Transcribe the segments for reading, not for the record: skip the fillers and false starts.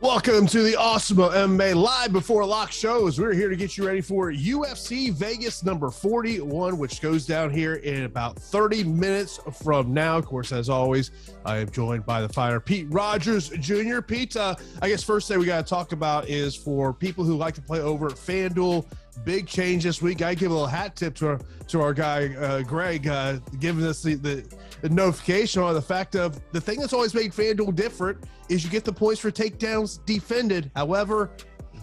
Welcome to the Awesemo MMA Live Before Lock shows. We're here to get you ready for UFC Vegas number 41, which goes down here in about 30 minutes from now. Of course, as always, I am joined by the fighter, Pete Rogers Jr. Pete, I guess first thing we got to talk about is for people who like to play over at FanDuel, big change this week. I give a little hat tip to our guy, Greg, giving us the notification on the fact of the thing that's always made FanDuel different is you get the points for takedowns defended. However,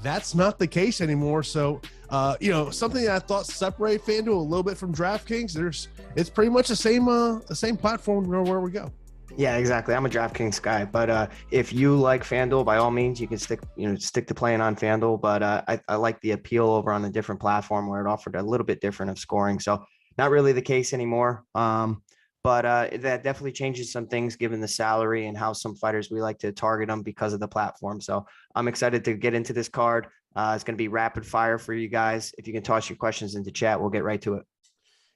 that's not the case anymore. So, something that I thought separated FanDuel a little bit from DraftKings, it's pretty much the same platform where we go. Yeah, exactly. I'm a DraftKings guy, but if you like FanDuel, by all means, you can stick to playing on FanDuel. But I like the appeal over on a different platform where it offered a little bit different of scoring. So not really the case anymore. But that definitely changes some things given the salary and how some fighters we like to target them because of the platform. So I'm excited to get into this card. It's going to be rapid fire for you guys. If you can toss your questions into chat, we'll get right to it.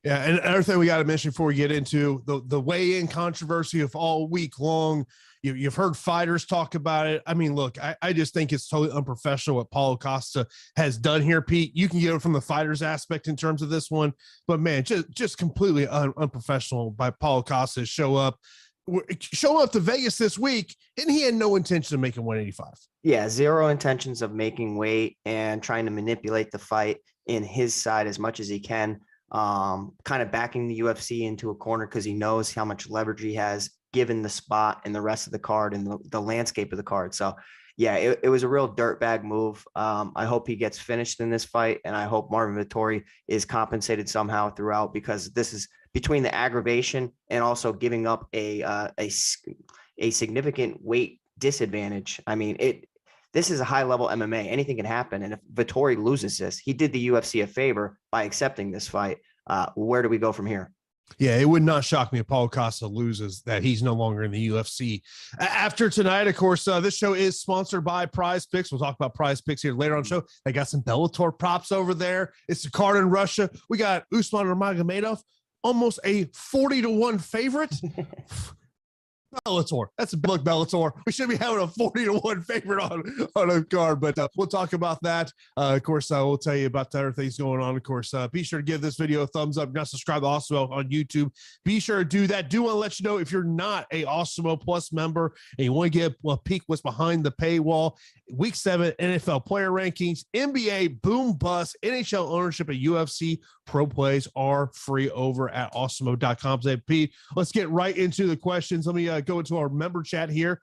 Yeah, and another thing we got to mention before we get into the weigh-in controversy of all week long, you've heard fighters talk about it. I mean, look, I just think it's totally unprofessional what Paulo Costa has done here, Pete. You can get it from the fighters aspect in terms of this one, but man, just completely unprofessional by Paulo Costa to show up to Vegas this week, and he had no intention of making 185. Yeah, zero intentions of making weight and trying to manipulate the fight in his side as much as he can. Kind of backing the UFC into a corner because he knows how much leverage he has given the spot and the rest of the card and the landscape of the card. So yeah, it was a real dirtbag move. I hope he gets finished in this fight, and I hope Marvin Vettori is compensated somehow throughout, because this is between the aggravation and also giving up a significant weight disadvantage. I mean, this is a high-level MMA. Anything can happen. And if Vettori loses this, he did the UFC a favor by accepting this fight. Where do we go from here? Yeah, it would not shock me if Paulo Costa loses, that he's no longer in the UFC. After tonight, of course, this show is sponsored by PrizePicks. We'll talk about PrizePicks here later on the show. They got some Bellator props over there. It's the card in Russia. We got Usman Nurmagomedov, almost a 40-1 favorite. Bellator. That's a big look, Bellator. We should be having a 40-1 favorite on a card, but we'll talk about that. Of course, I will tell you about the other things going on. Of course, be sure to give this video a thumbs up. Not subscribe to Awesemo on YouTube. Be sure to do that. Do want to let you know if you're not a Awesemo Plus member and you want to get a peek what's behind the paywall. Week 7 NFL player rankings, NBA boom bust, NHL ownership, and UFC pro plays are free over at awesemo.com. Pete, let's get right into the questions. Let me go into our member chat here.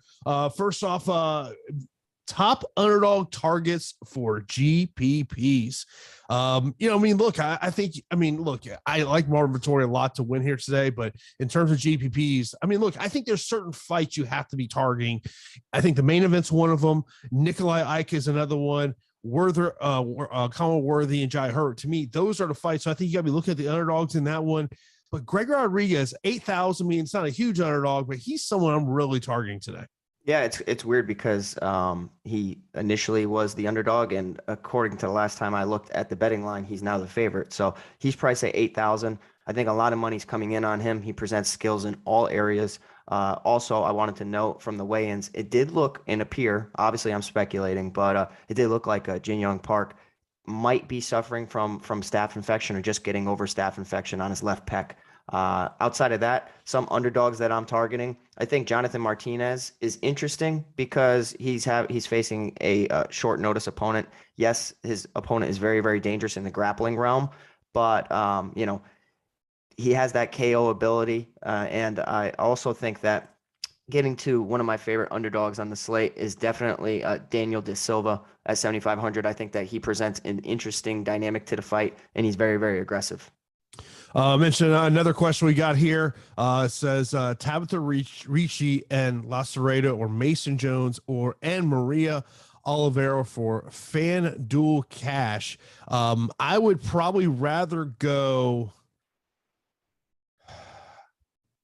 First off, top underdog targets for GPPs. I like Marvin Vettori a lot to win here today, but in terms of GPPs, I think there's certain fights you have to be targeting. I think the main event's one of them. Nikolai Ike is another one. Conor Worthy and Jai Hurt. To me, those are the fights. So I think you got to be looking at the underdogs in that one. But Greg Rodriguez, 8,000. It's not a huge underdog, but he's someone I'm really targeting today. Yeah, it's weird because he initially was the underdog, and according to the last time I looked at the betting line, he's now the favorite. So he's priced at 8,000. I think a lot of money's coming in on him. He presents skills in all areas. Also, I wanted to note from the weigh-ins, it did look and appear, obviously I'm speculating, but it did look like Jin Young Park might be suffering from staph infection or just getting over staph infection on his left pec. Outside of that, some underdogs that I'm targeting, I think Jonathan Martinez is interesting because he's facing a short notice opponent. Yes, his opponent is very, very dangerous in the grappling realm, but he has that KO ability. And I also think that getting to one of my favorite underdogs on the slate is definitely Daniel De Silva at 7,500. I think that he presents an interesting dynamic to the fight, and he's very, very aggressive. Mention another question we got here. It says Tabitha Ricci and Lacerda or Mason Jones and Maria Oliveira for FanDuel cash. I would probably rather go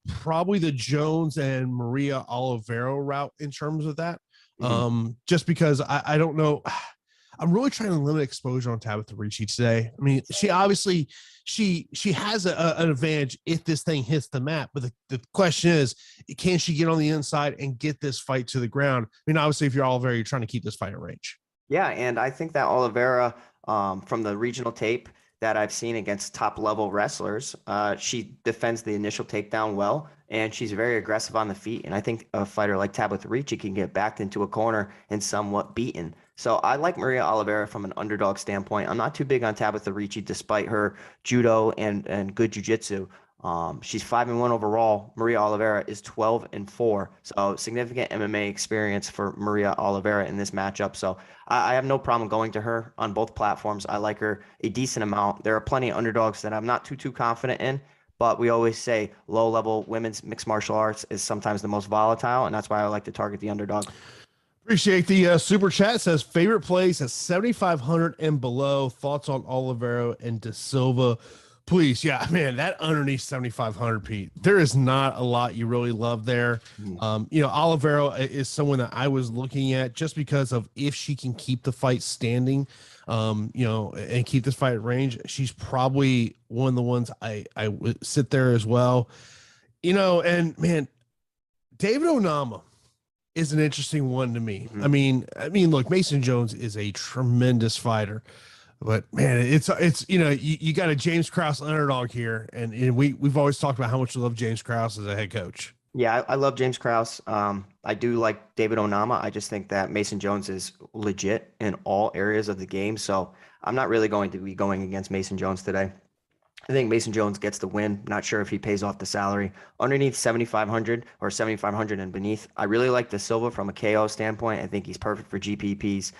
the Jones and Maria Oliveira route in terms of that. Just because I don't know. I'm really trying to limit exposure on Tabitha Ricci today. I mean, she obviously she has an advantage if this thing hits the mat, but the question is, can she get on the inside and get this fight to the ground? I mean, obviously, if you're Oliveira, you're trying to keep this fight in range. Yeah, and I think that Oliveira, from the regional tape that I've seen against top level wrestlers, she defends the initial takedown well, and she's very aggressive on the feet. And I think a fighter like Tabitha Ricci can get backed into a corner and somewhat beaten. So I like Maria Oliveira from an underdog standpoint. I'm not too big on Tabitha Ricci despite her judo and good jiu-jitsu. She's 5-1 overall. Maria Oliveira is 12-4. So significant MMA experience for Maria Oliveira in this matchup. So I have no problem going to her on both platforms. I like her a decent amount. There are plenty of underdogs that I'm not too confident in, but we always say low-level women's mixed martial arts is sometimes the most volatile, and that's why I like to target the underdog. Appreciate the super chat. It says favorite plays at 7,500 and below. Thoughts on Oliveira and De Silva, please. Yeah, man, that underneath 7,500, Pete, there is not a lot you really love there. Oliveira is someone that I was looking at just because of if she can keep the fight standing, and keep this fight at range. She's probably one of the ones I would sit there as well. And man, David Onama is an interesting one to me. I mean, look, Mason Jones is a tremendous fighter, but man, it's you got a James Krause underdog here, and we've always talked about how much we love James Krause as a head coach. Yeah, I love James Krause. I do like David Onama. I just think that Mason Jones is legit in all areas of the game, so I'm not really going to be going against Mason Jones today. I think Mason Jones gets the win. Not sure if he pays off the salary. Underneath 7,500 or 7,500 and beneath, I really like De Silva from a KO standpoint. I think he's perfect for GPPs.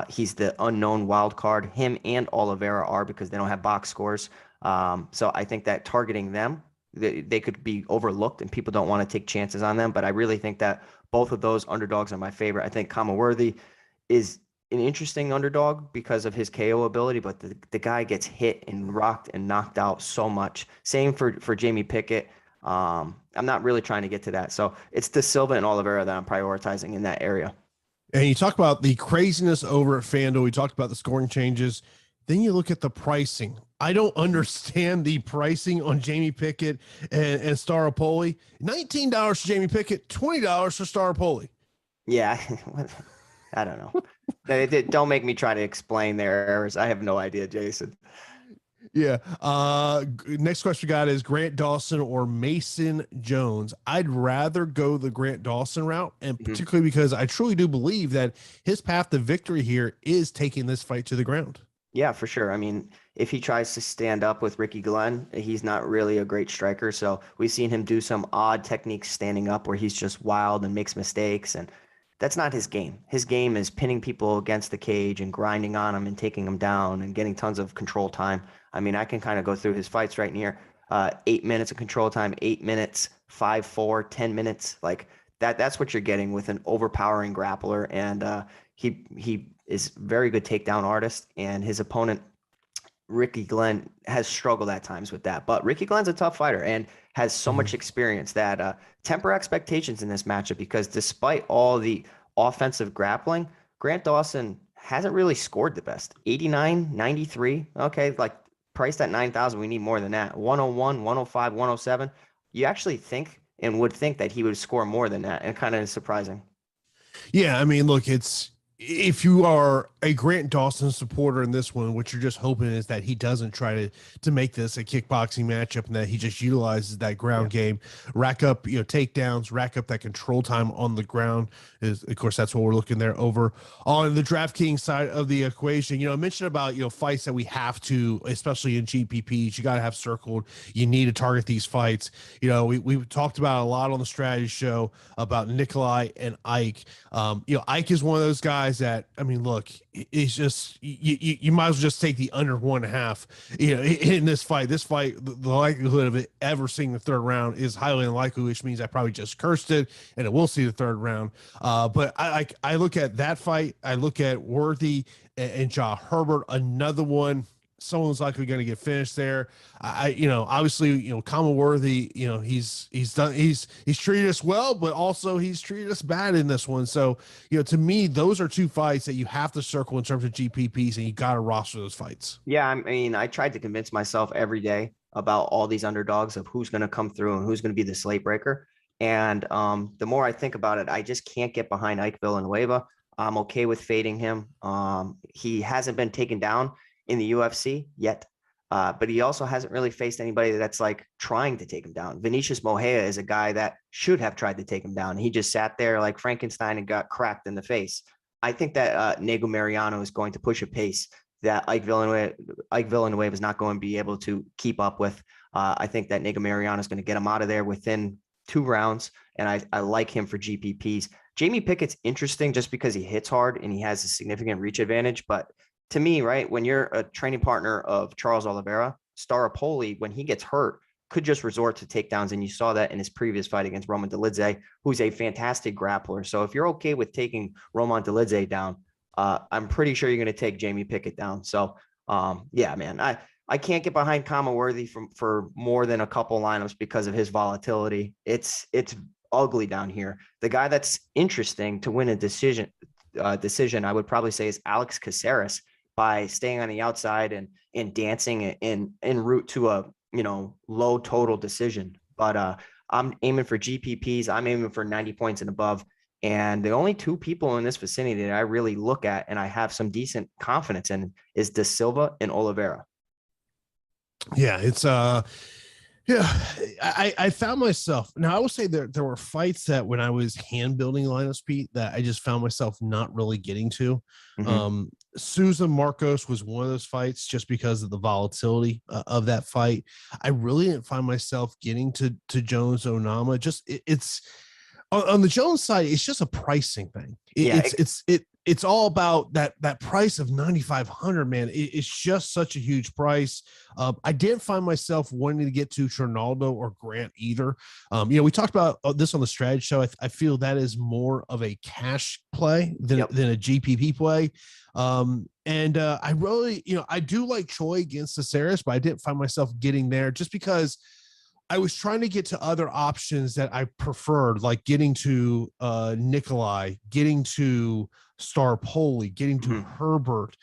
He's the unknown wild card. Him and Oliveira are, because they don't have box scores. So I think that targeting them, they could be overlooked and people don't want to take chances on them. But I really think that both of those underdogs are my favorite. I think Kamaworthy is an interesting underdog because of his KO ability, but the guy gets hit and rocked and knocked out so much. Same for Jamie Pickett. I'm not really trying to get to that. So it's De Silva and Oliveira that I'm prioritizing in that area. And you talk about the craziness over at FanDuel. We talked about the scoring changes. Then you look at the pricing. I don't understand the pricing on Jamie Pickett and Staropoli. $19 for Jamie Pickett, $20 for Staropoli. Yeah. I don't know. Don't make me try to explain their errors. I have no idea, Jason. Yeah. Next question we got is Grant Dawson or Mason Jones. I'd rather go the Grant Dawson route, and particularly because I truly do believe that his path to victory here is taking this fight to the ground. Yeah, for sure. I mean, if he tries to stand up with Ricky Glenn, he's not really a great striker. So we've seen him do some odd techniques standing up where he's just wild and makes mistakes, and that's not his game. His game is pinning people against the cage and grinding on them and taking them down and getting tons of control time. I mean, I can kind of go through his fights right here. 8 minutes of control time, 8 minutes, 5-4, 10 minutes. Like that's what you're getting with an overpowering grappler. And he is very good takedown artist. And his opponent, Ricky Glenn, has struggled at times with that. But Ricky Glenn's a tough fighter and has so much experience that temper expectations in this matchup, because despite all the offensive grappling, Grant Dawson hasn't really scored the best. 89, 93. Okay, like priced at 9,000, we need more than that. 101, 105, 107. You actually think and would think that he would score more than that, and kind of surprising. Yeah, I mean, look, if you are a Grant Dawson supporter in this one, what you're just hoping is that he doesn't try to make this a kickboxing matchup, and that he just utilizes that ground game, rack up, takedowns, rack up that control time on the ground. Is, of course, that's what we're looking there over on the DraftKings side of the equation. I mentioned about, fights that we have to, especially in GPPs, you got to have circled. You need to target these fights. We talked about a lot on the strategy show about Nikolai and Ike. Ike is one of those guys that, I mean, look, it's just you might as well just take the under 1.5 in this fight. The likelihood of it ever seeing the third round is highly unlikely, which means I probably just cursed it and it will see the third round. But I look at that fight, I look at Worthy and Ja Herbert, another one someone's likely going to get finished there. Obviously, Kama Worthy, he's treated us well, but also he's treated us bad in this one. So, to me, those are two fights that you have to circle in terms of GPPs, and you got to roster those fights. Yeah, I mean, I tried to convince myself every day about all these underdogs of who's going to come through and who's going to be the slate breaker. And the more I think about it, I just can't get behind Ike Villanueva. I'm okay with fading him. He hasn't been taken down in the UFC yet, but he also hasn't really faced anybody that's like trying to take him down. Vinicius Morea is a guy that should have tried to take him down. He just sat there like Frankenstein and got cracked in the face. I think that Nego Mariano is going to push a pace that Ike Villanueva is not going to be able to keep up with. I think that Nego Mariano is going to get him out of there within 2 rounds, and I like him for GPPs. Jamie Pickett's interesting just because he hits hard and he has a significant reach advantage, but to me, right, when you're a training partner of Charles Oliveira, Staropoli, when he gets hurt, could just resort to takedowns. And you saw that in his previous fight against Roman Dolidze, who's a fantastic grappler. So if you're okay with taking Roman Dolidze down, I'm pretty sure you're going to take Jamie Pickett down. So, yeah, man, I can't get behind Kama Worthy for more than a couple lineups because of his volatility. It's ugly down here. The guy that's interesting to win a decision, I would probably say, is Alex Caceres, by staying on the outside and dancing en route to a low total decision. But I'm aiming for GPPs. I'm aiming for 90 points and above. And the only 2 people in this vicinity that I really look at and I have some decent confidence in is Da Silva and Oliveira. Yeah, it's I found myself, now I will say there were fights that when I was hand building lineups, Pete, that I just found myself not really getting to. Mm-hmm. Souza Marcos was one of those fights just because of the volatility of that fight. I really didn't find myself getting to Jones Onama. Just it's on the Jones side, it's just a pricing thing. It's all about that price of 9,500, man. It's just such a huge price. I didn't find myself wanting to get to Trinaldo or Grant either. We talked about this on the strategy show. I feel that is more of a cash play than a GPP play. I really, I do like Choi against Caceres, but I didn't find myself getting there just because I was trying to get to other options that I preferred, like getting to Nikolai, getting to Staropoli, getting to Herbert,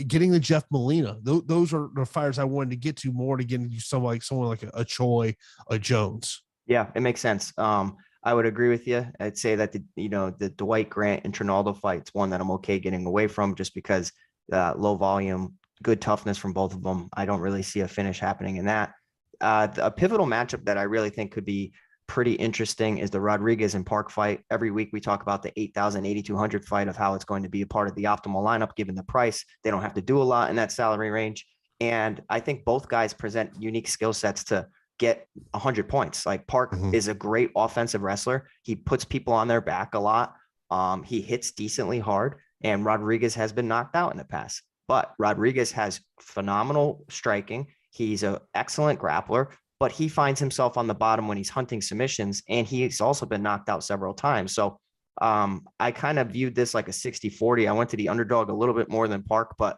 getting to Jeff Molina. Those are the fighters I wanted to get to more to get into someone like a Choi, a Jones. Yeah, it makes sense. I would agree with you. I'd say that the Dwight Grant and Trinaldo fight's one that I'm okay getting away from just because low volume, good toughness from both of them. I don't really see a finish happening in that. A pivotal matchup that I really think could be pretty interesting is the Rodriguez and Park fight. Every week we talk about the 8,000, 8,200 fight of how it's going to be a part of the optimal lineup, given the price. They don't have to do a lot in that salary range. And I think both guys present unique skill sets to get 100 points. Like Park is a great offensive wrestler. He puts people on their back a lot. He hits decently hard, and Rodriguez has been knocked out in the past. But Rodriguez has phenomenal striking. He's an excellent grappler, but he finds himself on the bottom when he's hunting submissions, and he's also been knocked out several times. So I kind of viewed this like a 60-40. I went to the underdog a little bit more than Park, but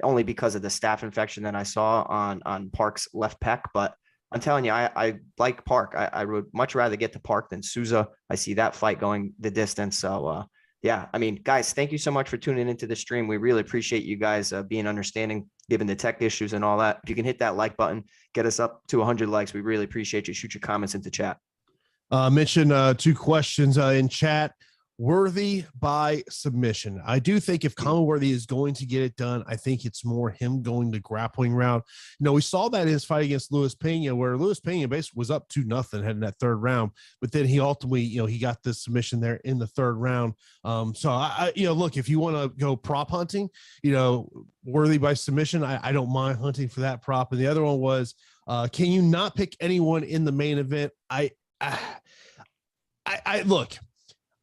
only because of the staph infection that I saw on Park's left pec. But I'm telling you, I like Park. I would much rather get to Park than Souza. I see that fight going the distance. So, yeah, I mean, guys, thank you so much for tuning into the stream. We really appreciate you guys being understanding, given the tech issues and all that. If you can hit that like button, get us up to 100 likes. We really appreciate you. Shoot your comments into chat. Mention 2 questions in chat. Worthy by submission. I do think if Kama Worthy is going to get it done, I think it's more him going the grappling route. We saw that in his fight against Luis Pena, where Luis Pena basically was up 2-0 heading that 3rd round, but then he ultimately, he got the submission there in the 3rd round. So I look, if you want to go prop hunting, Worthy by submission, I don't mind hunting for that prop. And the other one was, can you not pick anyone in the main event? I look,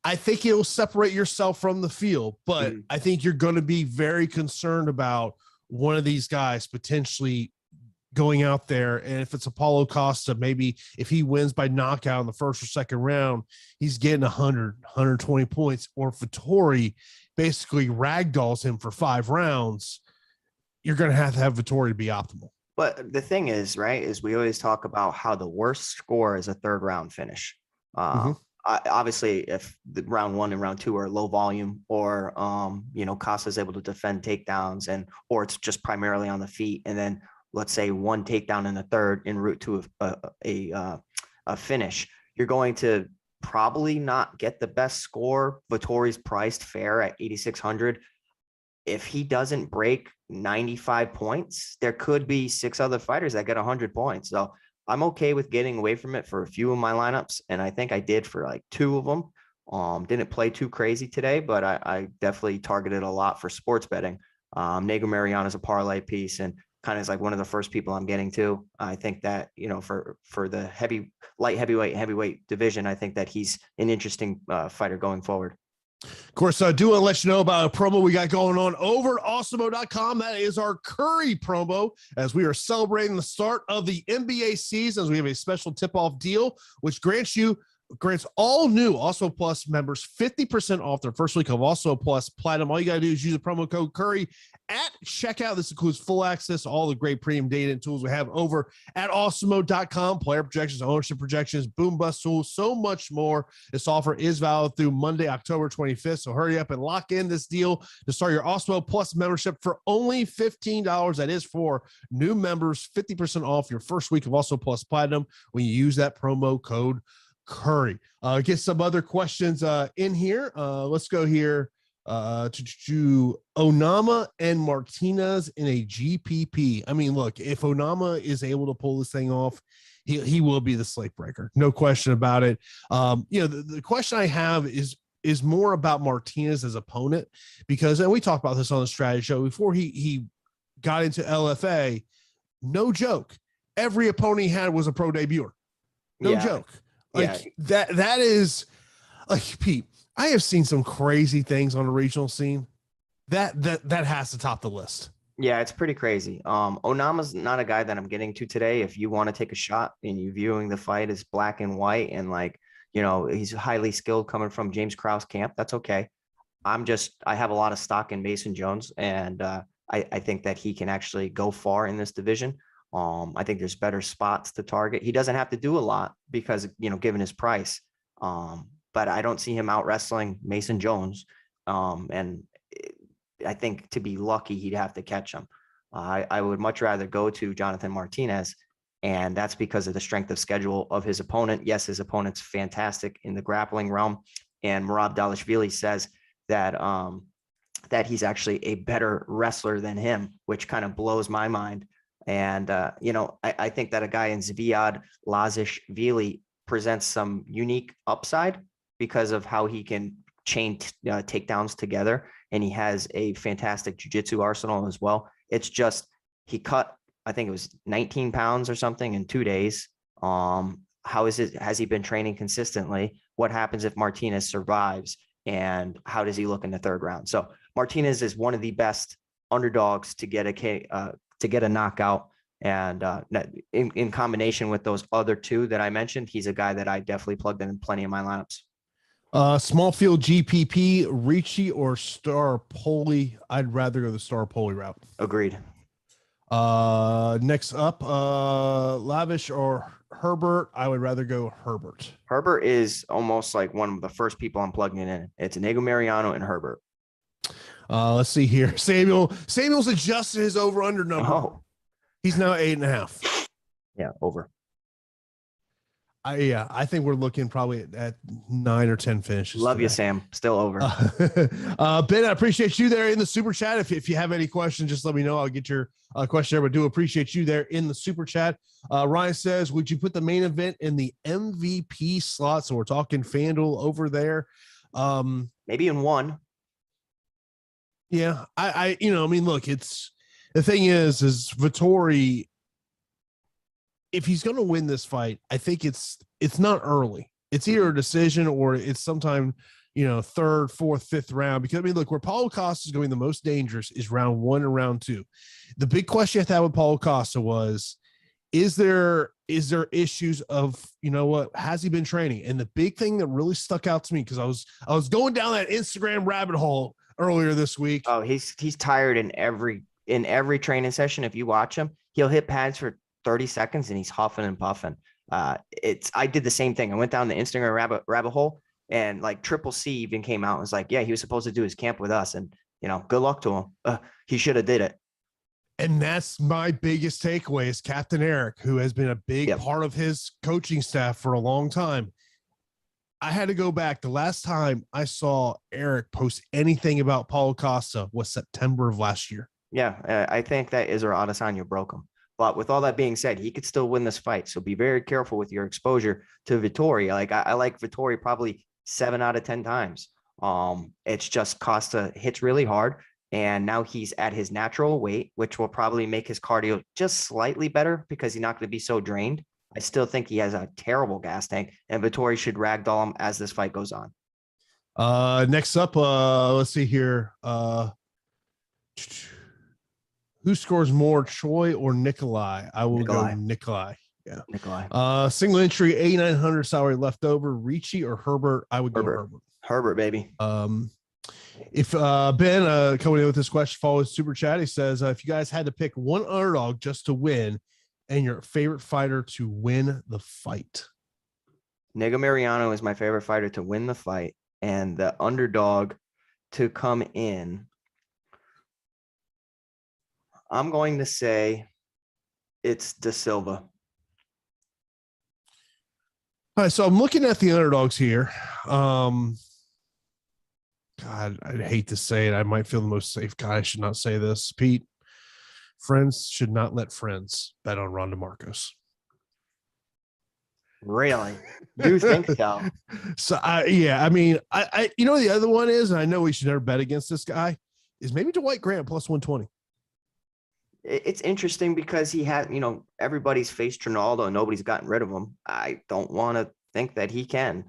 I think it'll separate yourself from the field, but I think you're going to be very concerned about one of these guys potentially going out there. And if it's Apollo Costa, maybe if he wins by knockout in the 1st or 2nd round, he's getting 100, 120 points, or Vettori basically ragdolls him for 5 rounds. you're going to have Vettori to be optimal. But the thing is, right, is we always talk about how the worst score is a third round finish. Obviously, if the round 1 and round 2 are low volume, or Costa is able to defend takedowns, or it's just primarily on the feet, and then let's say one takedown in the third en route to a finish, you're going to probably not get the best score. Vettori's priced fair at 8,600. If he doesn't break 95 points, there could be 6 other fighters that get 100 points. So I'm okay with getting away from it for a few of my lineups. And I think I did for like 2 of them. Didn't play too crazy today, but I definitely targeted a lot for sports betting. Nego Mariano is a parlay piece, and kind of is like one of the first people I'm getting to. I think that, for the light heavyweight division, I think that he's an interesting fighter going forward. Of course, I do want to let you know about a promo we got going on over at Awesemo.com. That is our Curry promo, as we are celebrating the start of the NBA season, as we have a special tip-off deal, which grants all new Awesemo Plus members 50% off their first week of Awesemo Plus Platinum. All you got to do is use the promo code Curry at checkout. This includes full access to all the great premium data and tools we have over at Awesemo.com. Player projections, ownership projections, boom bust tools, so much more. This offer is valid through Monday, October 25th. So hurry up and lock in this deal to start your Awesemo Plus membership for only $15. That is for new members, 50% off your first week of Awesemo Plus Platinum when you use that promo code Curry. Get some other questions in here. Let's go here to Onama and Martinez in a GPP. I mean, look, if Onama is able to pull this thing off, he will be the slate breaker, no question about it. The question I have is more about Martinez as opponent, because, and we talked about this on the strategy show before he got into LFA. No joke, every opponent he had was a pro debuter. No joke. That is like, Pete, I have seen some crazy things on the regional scene that has to top the list. Yeah, it's pretty crazy. Onama's not a guy that I'm getting to today. If you want to take a shot and you viewing the fight as black and white, and he's highly skilled coming from James Krause camp, that's okay. I have a lot of stock in Mason Jones, and I think that he can actually go far in this division. I think there's better spots to target. He doesn't have to do a lot because, given his price. But I don't see him out wrestling Mason Jones. And I think to be lucky, he'd have to catch him. I would much rather go to Jonathan Martinez, and that's because of the strength of schedule of his opponent. Yes, his opponent's fantastic in the grappling realm, and Merab Dvalishvili says that that he's actually a better wrestler than him, which kind of blows my mind. And, I think that a guy in Zviad Lazishvili presents some unique upside because of how he can chain takedowns together. And he has a fantastic jiu-jitsu arsenal as well. It's just, he cut, I think it was 19 pounds or something in 2 days. Has he been training consistently? What happens if Martinez survives? And how does he look in the third round? So Martinez is one of the best underdogs to get a knockout. And in combination with those other 2 that I mentioned, he's a guy that I definitely plugged in plenty of my lineups. Small field GPP, Ricci or Star Poli? I'd rather go the Star Poli route. Agreed. Next up, Lavish or Herbert? I would rather go Herbert. Herbert is almost like one of the first people I'm plugging in. It's Nego Mariano and Herbert. Let's see here. Samuel's adjusted his over-under number. Oh. He's now 8.5. Yeah, over. I think we're looking probably at 9 or 10 finishes. Love you, Sam. Still over. Ben, I appreciate you there in the super chat. If you have any questions, just let me know. I'll get your question there, but do appreciate you there in the super chat. Ryan says, would you put the main event in the MVP slot? So we're talking FanDuel over there. Maybe in one. Yeah, look, it's the thing is Vettori, if he's going to win this fight, I think it's not early. It's either a decision or it's sometime, third, fourth, fifth round. Because look, where Paulo Costa is going the most dangerous is round 1 and round 2. The big question you have to have with Paulo Costa was, is there issues of, has he been training? And the big thing that really stuck out to me, because I was going down that Instagram rabbit hole earlier this week. Oh, he's tired in every in every training session, if you watch him, he'll hit pads for 30 seconds and he's huffing and puffing. I did the same thing. I went down the Instagram rabbit hole, and like Triple C even came out and was like, yeah, he was supposed to do his camp with us, and good luck to him. He should have did it. And that's my biggest takeaway is Captain Eric, who has been a big part of his coaching staff for a long time. I had to go back. The last time I saw Eric post anything about Paulo Costa was September of last year. Yeah, I think that Israel Adesanya broke him. But with all that being said, he could still win this fight. So be very careful with your exposure to Vettori. Like I like Vettori probably 7 out of 10 times. It's just Costa hits really hard. And now he's at his natural weight, which will probably make his cardio just slightly better because he's not going to be so drained. I still think he has a terrible gas tank, and Vettori should ragdoll him as this fight goes on. Next up, let's see here. Who scores more, Choi or Nikolai? I will go Nikolai. Yeah, Nikolai. Single entry, 8,900 salary left over. Ricci or Herbert? I would go Herbert. Herbert, baby. If Ben coming in with this question follows super chat, he says, if you guys had to pick one underdog just to win and your favorite fighter to win the fight. Nego Mariano is my favorite fighter to win the fight, and the underdog to come in, I'm going to say it's Da Silva. All right, so I'm looking at the underdogs here. God, I'd hate to say it. I might feel the most safe guy. I should not say this. Pete, friends should not let friends bet on Ronda Marcos. Really? You think so? So, yeah, I mean, I the other one is, and I know we should never bet against this guy, is maybe Dwight Grant plus 120. It's interesting because he had, everybody's faced Trinaldo and nobody's gotten rid of him. I don't want to think that he can.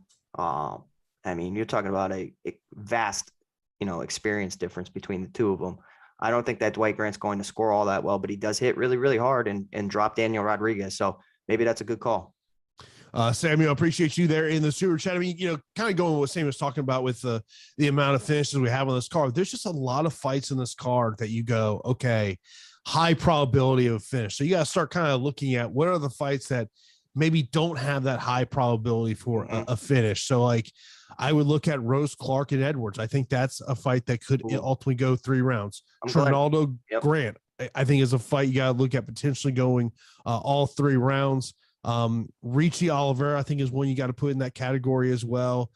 I mean, you're talking about a vast, experience difference between the two of them. I don't think that Dwight Grant's going to score all that well, but he does hit really, really hard and drop Daniel Rodriguez. So maybe that's a good call. Samuel, appreciate you there in the super chat. I mean, kind of going with what Sam was talking about with the amount of finishes we have on this card. There's just a lot of fights in this card that you go, okay, high probability of finish. So you got to start kind of looking at what are the fights that maybe don't have that high probability for a finish. So like I would look at Rose Clark and Edwards. I think that's a fight that could ultimately go 3 rounds. Trinaldo Grant, I think is a fight you got to look at potentially going all 3 rounds. Ricci Oliveira, I think, is one you got to put in that category as well.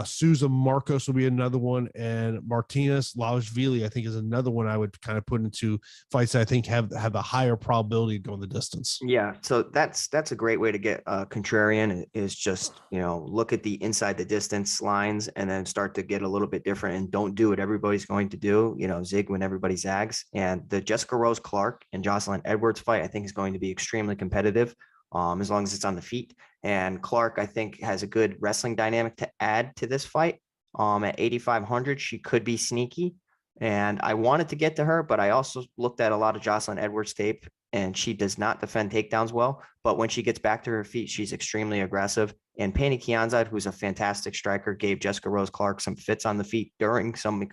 Souza Marcos will be another one, and Martinez Lajvili, I think, is another one I would kind of put into fights that I think have a higher probability of going the distance. Yeah, so that's a great way to get contrarian is just look at the inside the distance lines and then start to get a little bit different and don't do what everybody's going to do. Zig when everybody zags. And the Jessica Rose Clark and Jocelyn Edwards fight I think is going to be extremely competitive. As long as it's on the feet. And Clark, I think, has a good wrestling dynamic to add to this fight. At 8,500, she could be sneaky. And I wanted to get to her, but I also looked at a lot of Jocelyn Edwards tape, and she does not defend takedowns well. But when she gets back to her feet, she's extremely aggressive. And Pannie Kianzad, who's a fantastic striker, gave Jessica Rose Clark some fits on the feet during some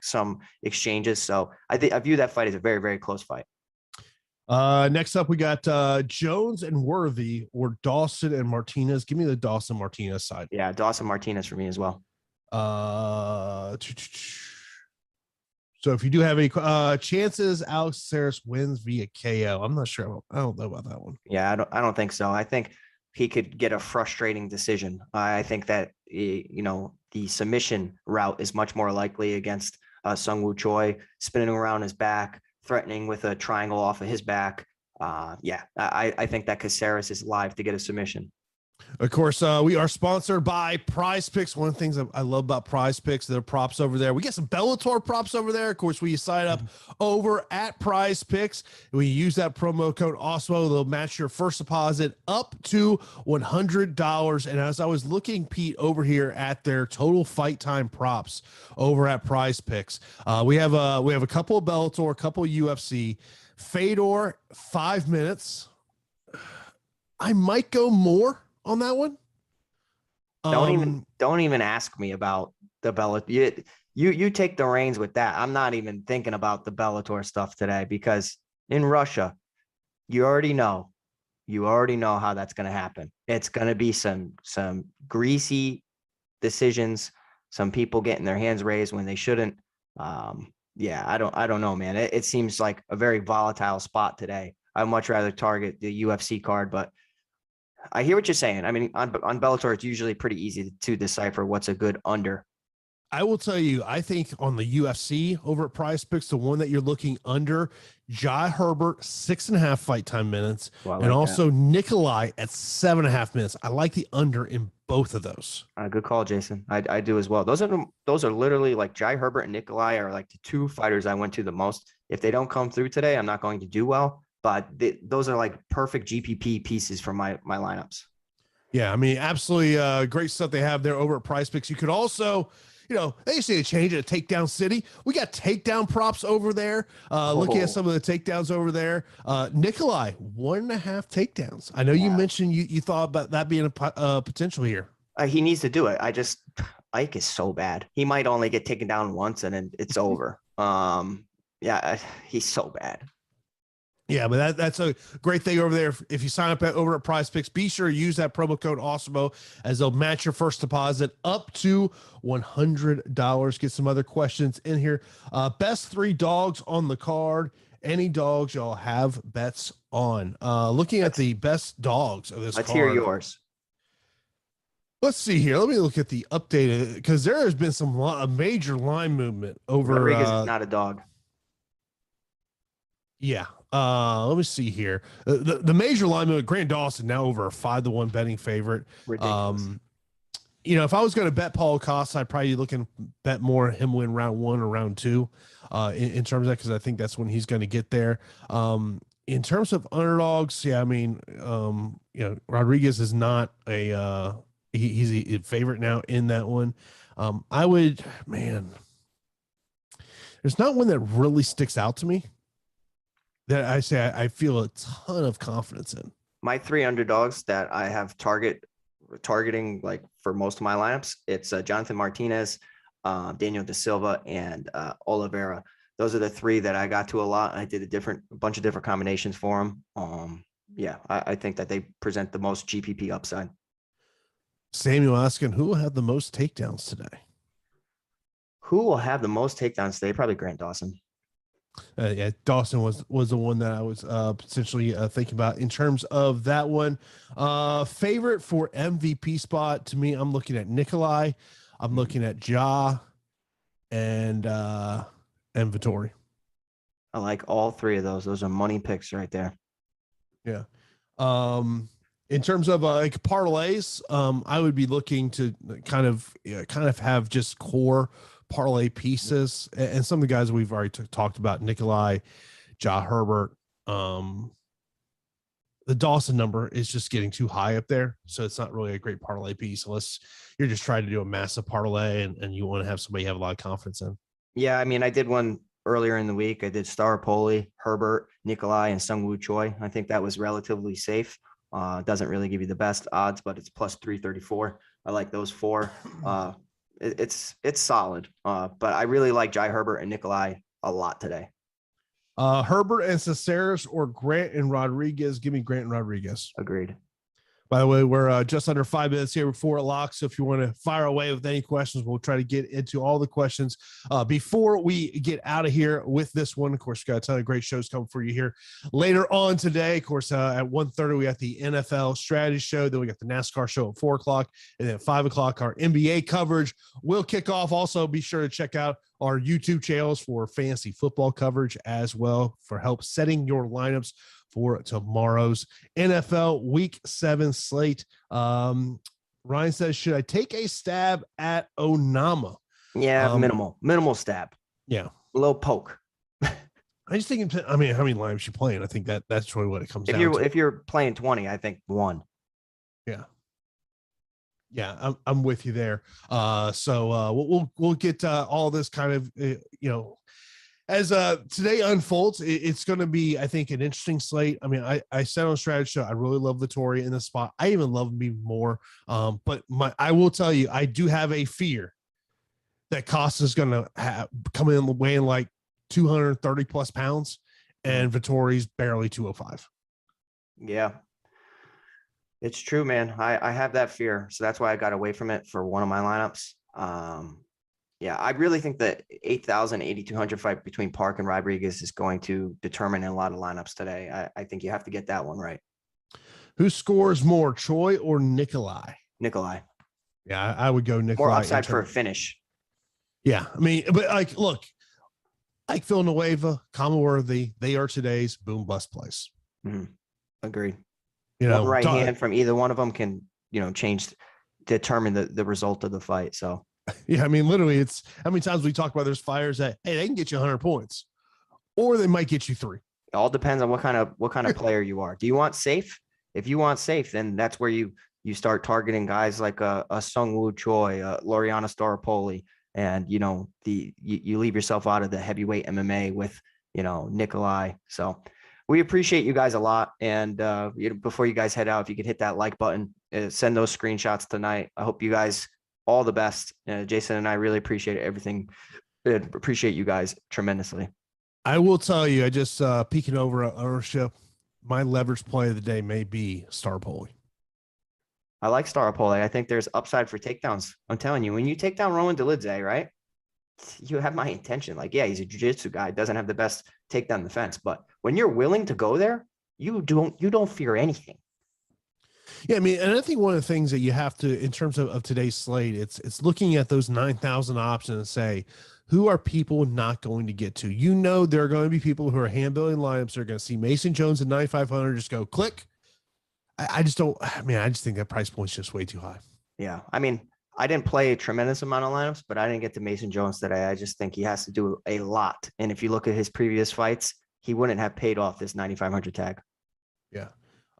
exchanges. So I view that fight as a very, very close fight. Next up, we got Jones and Worthy or Dawson and Martinez. Give me the Dawson Martinez side. Yeah, Dawson Martinez for me as well. So if you do have any chances, Alex Ceres wins via KO. I'm not sure. I don't know about that one. Yeah, I don't think so. I think he could get a frustrating decision. I think that the submission route is much more likely against Sungwoo Choi spinning around his back, threatening with a triangle off of his back. I think that Caceres is live to get a submission. Of course, we are sponsored by PrizePicks. One of the things I love about PrizePicks, their props over there. We get some Bellator props over there. Of course, when you sign up over at PrizePicks, we use that promo code Awesemo. They'll match your first deposit up to $100. And as I was looking, Pete, over here at their total fight time props over at PrizePicks, we have a couple of Bellator, a couple of UFC. Fedor, 5 minutes. I might go more on that one. Don't even ask me about the Bellator. You take the reins with that. I'm not even thinking about the Bellator stuff today because in Russia, you already know how that's going to happen. It's going to be some greasy decisions, some people getting their hands raised when they shouldn't. Yeah, I don't know, man. It seems like a very volatile spot today. I'd much rather target the UFC card, but I hear what you're saying. I mean, on Bellator, it's usually pretty easy to decipher what's a good under. I will tell you, I think on the UFC over at PrizePicks, the one that you're looking under, Jai Herbert, 6.5 fight time minutes, and also Nikolai at 7.5 minutes. I like the under in both of those. Good call, Jason. I do as well. Those are literally like Jai Herbert and Nikolai are like the two fighters I went to the most. If they don't come through today, I'm not going to do well. But those are like perfect GPP pieces for my lineups. Yeah, I mean, absolutely great stuff they have there over at PrizePicks. You could also, they say to change it to Takedown City. We got takedown props over there. Looking at some of the takedowns over there. Nikolai, 1.5 takedowns. I know you mentioned you thought about that being a potential here. He needs to do it. Ike is so bad. He might only get taken down once and then it's over. Yeah, he's so bad. Yeah, but that's a great thing over there. If you sign up over at PrizePicks, be sure to use that promo code Awesemo as they'll match your first deposit up to $100. Get some other questions in here. Best 3 dogs on the card. Any dogs y'all have bets on? Looking at the best dogs of this card. Let's hear yours. Let's see here. Let me look at the updated, because there has been a major line movement over. Rodriguez is not a dog. Yeah. Let me see here. The major line movement, Grant Dawson now over a 5-1 betting favorite. Ridiculous. If I was going to bet Paulo Costa, I'd probably looking bet more him win round 1 or round 2 in terms of that, because I think that's when he's going to get there. In terms of underdogs, yeah, I mean, Rodriguez is not he's a favorite now in that one. There's not one that really sticks out to me that I say I feel a ton of confidence in. My 3 underdogs that I have targeting like for most of my lineups, it's Jonathan Martinez, Daniel Da Silva, and Oliveira. Those are the 3 that I got to a lot. I did a bunch of different combinations for them. Yeah, I think that they present the most GPP upside. Samuel asking, who will have the most takedowns today? Who will have the most takedowns today? Probably Grant Dawson. Yeah, Dawson was the one that I was potentially thinking about in terms of that one. Favorite for MVP spot to me, I'm looking at Nikolai, I'm looking at Ja, and Vettori. I like all 3 of those. Those are money picks right there. Yeah. In terms of like parlays, I would be looking to kind of have just core parlay pieces, and some of the guys we've already talked about, Nikolai, Ja Herbert. The Dawson number is just getting too high up there, so it's not really a great parlay piece unless you're just trying to do a massive parlay and you want to have somebody you have a lot of confidence in. Yeah, I mean, I did one earlier in the week. I did Staropoli, Herbert, Nikolai, and Sungwoo Choi. I think that was relatively safe. Doesn't really give you the best odds, but it's plus 334. I like those 4. It's solid. But I really like Jai Herbert and Nikolai a lot today. Herbert and Caceres or Grant and Rodriguez. Give me Grant and Rodriguez. Agreed. By the way, we're just under 5 minutes here before it locks. So if you want to fire away with any questions, we'll try to get into all the questions before we get out of here with this one. Of course, we've got a ton of great shows coming for you here later on today. Of course, at 1:30, we got the NFL strategy show. Then we got the NASCAR show at 4 o'clock. And then at 5 o'clock, our NBA coverage will kick off. Also, be sure to check out our YouTube channels for fantasy football coverage as well for help setting your lineups for tomorrow's NFL Week 7 slate. Ryan says, should I take a stab at Onama? Yeah, minimal stab. Yeah. A little poke. I just think, how many lineups you playing? I think that's really what it comes down to. If you're playing 20, I think 1. Yeah. Yeah, I'm with you there. So we'll get all this kind of, as today unfolds. It's going to be, I think, an interesting slate. I mean, I said on strategy show, I really love Vettori in this spot. I even love him even more. But I will tell you, I do have a fear that Costa is going to come in weighing like 230 plus pounds, and Vettori's barely 205. Yeah, it's true, man. I have that fear. So that's why I got away from it for one of my lineups. Yeah, I really think that 8,000, 8,200 fight between Park and Rodriguez is going to determine a lot of lineups today. I think you have to get that one right. Who scores more, Choi or Nikolai? Nikolai. Yeah, I would go Nikolai. More upside for a finish. Yeah, I mean, but like, look, like Villanueva, Worthy, they are today's boom bust plays. Mm-hmm. Agreed. You know, one right hand from either one of them can, determine the result of the fight. So, yeah, I mean, literally, it's how many times we talk about there's fires that, hey, they can get you 100 points or they might get you 3. It all depends on what kind of player you are. Do you want safe? If you want safe, then that's where you start targeting guys like a Sungwoo Choi, Loriana Staropoli, and you leave yourself out of the heavyweight MMA with Nikolai. So we appreciate you guys a lot. And before you guys head out, if you could hit that like button, send those screenshots tonight. I hope you guys all the best. Jason and I really appreciate everything. Appreciate you guys tremendously. I will tell you, I just peeking over ownership. My leverage play of the day may be Staropoli. I like Staropoli. I think there's upside for takedowns. I'm telling you, when you take down Roman Dolidze, right? You have my intention. Like, yeah, he's a jiu-jitsu guy, doesn't have the best takedown defense, but when you're willing to go there, you don't fear anything. Yeah, I mean, and I think one of the things that you have to, in terms of today's slate, it's looking at those 9,000 options and say, who are people not going to get to? There are going to be people who are hand building lineups. They're going to see Mason Jones at 9,500, just go click. I just think that price point's just way too high. Yeah. I mean, I didn't play a tremendous amount of lineups, but I didn't get to Mason Jones today. I just think he has to do a lot. And if you look at his previous fights, he wouldn't have paid off this 9,500 tag. Yeah.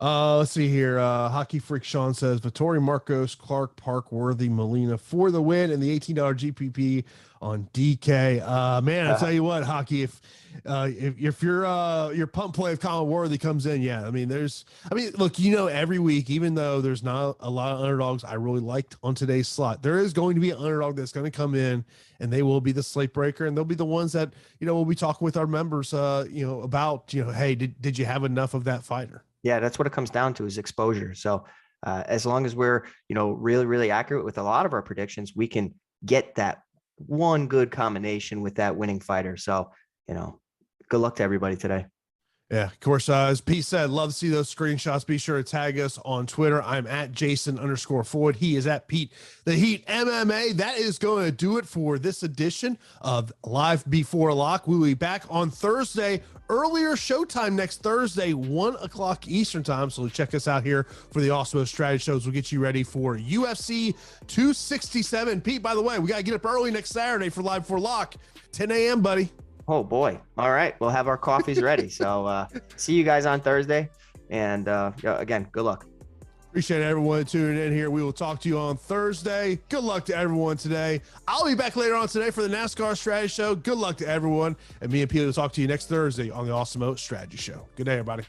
Let's see here. Hockey Freak Sean says Vettori, Marcos, Clark, Park, Worthy, Molina for the win and the $18 GPP on DK. Man, I tell you what, Hockey, if your pump play of Colin Worthy comes in, yeah, look, every week, even though there's not a lot of underdogs I really liked on today's slot, there is going to be an underdog that's going to come in and they will be the slate breaker, and they'll be the ones that, we'll be talking with our members, about, hey, did you have enough of that fighter? Yeah, that's what it comes down to is exposure. So as long as we're, really, really accurate with a lot of our predictions, we can get that one good combination with that winning fighter. So, good luck to everybody today. Yeah, of course. As Pete said, love to see those screenshots. Be sure to tag us on Twitter. I'm at Jason_Floyd. He is at Pete the Heat MMA. That is going to do it for this edition of Live Before Lock. We'll be back on Thursday, earlier showtime next Thursday, 1 o'clock Eastern time. So check us out here for the Awesemo strategy shows. We'll get you ready for UFC 267. Pete, by the way, we got to get up early next Saturday for Live Before Lock, 10 a.m., buddy. Oh boy. All right. We'll have our coffees ready. So see you guys on Thursday. And again, good luck. Appreciate everyone tuning in here. We will talk to you on Thursday. Good luck to everyone today. I'll be back later on today for the NASCAR Strategy Show. Good luck to everyone. And me and Peter will talk to you next Thursday on the Awesemo Strategy Show. Good day, everybody.